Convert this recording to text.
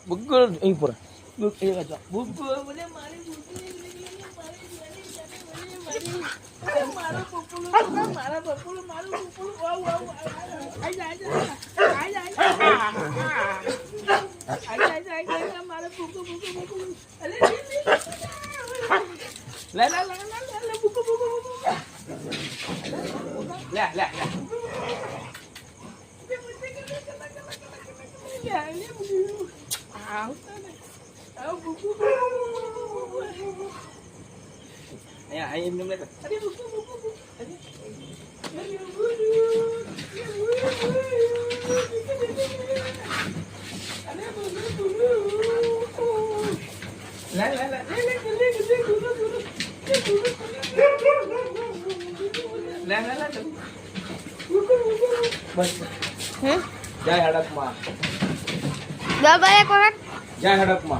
બુગુ અહીં પર બુગ એ જો બુગુ બોલે મારી બુગુ મારો પપ્પુલો મારા પપ્પુલો મારું પપ્પુલો વાવ વાવ આઈ જાય મારા બુગુ અરે લે બુગુ લે Ayo minum lagi. Aduh, buku. Bas. Jai hadap ma. Dah balik korang. Jai hadap ma.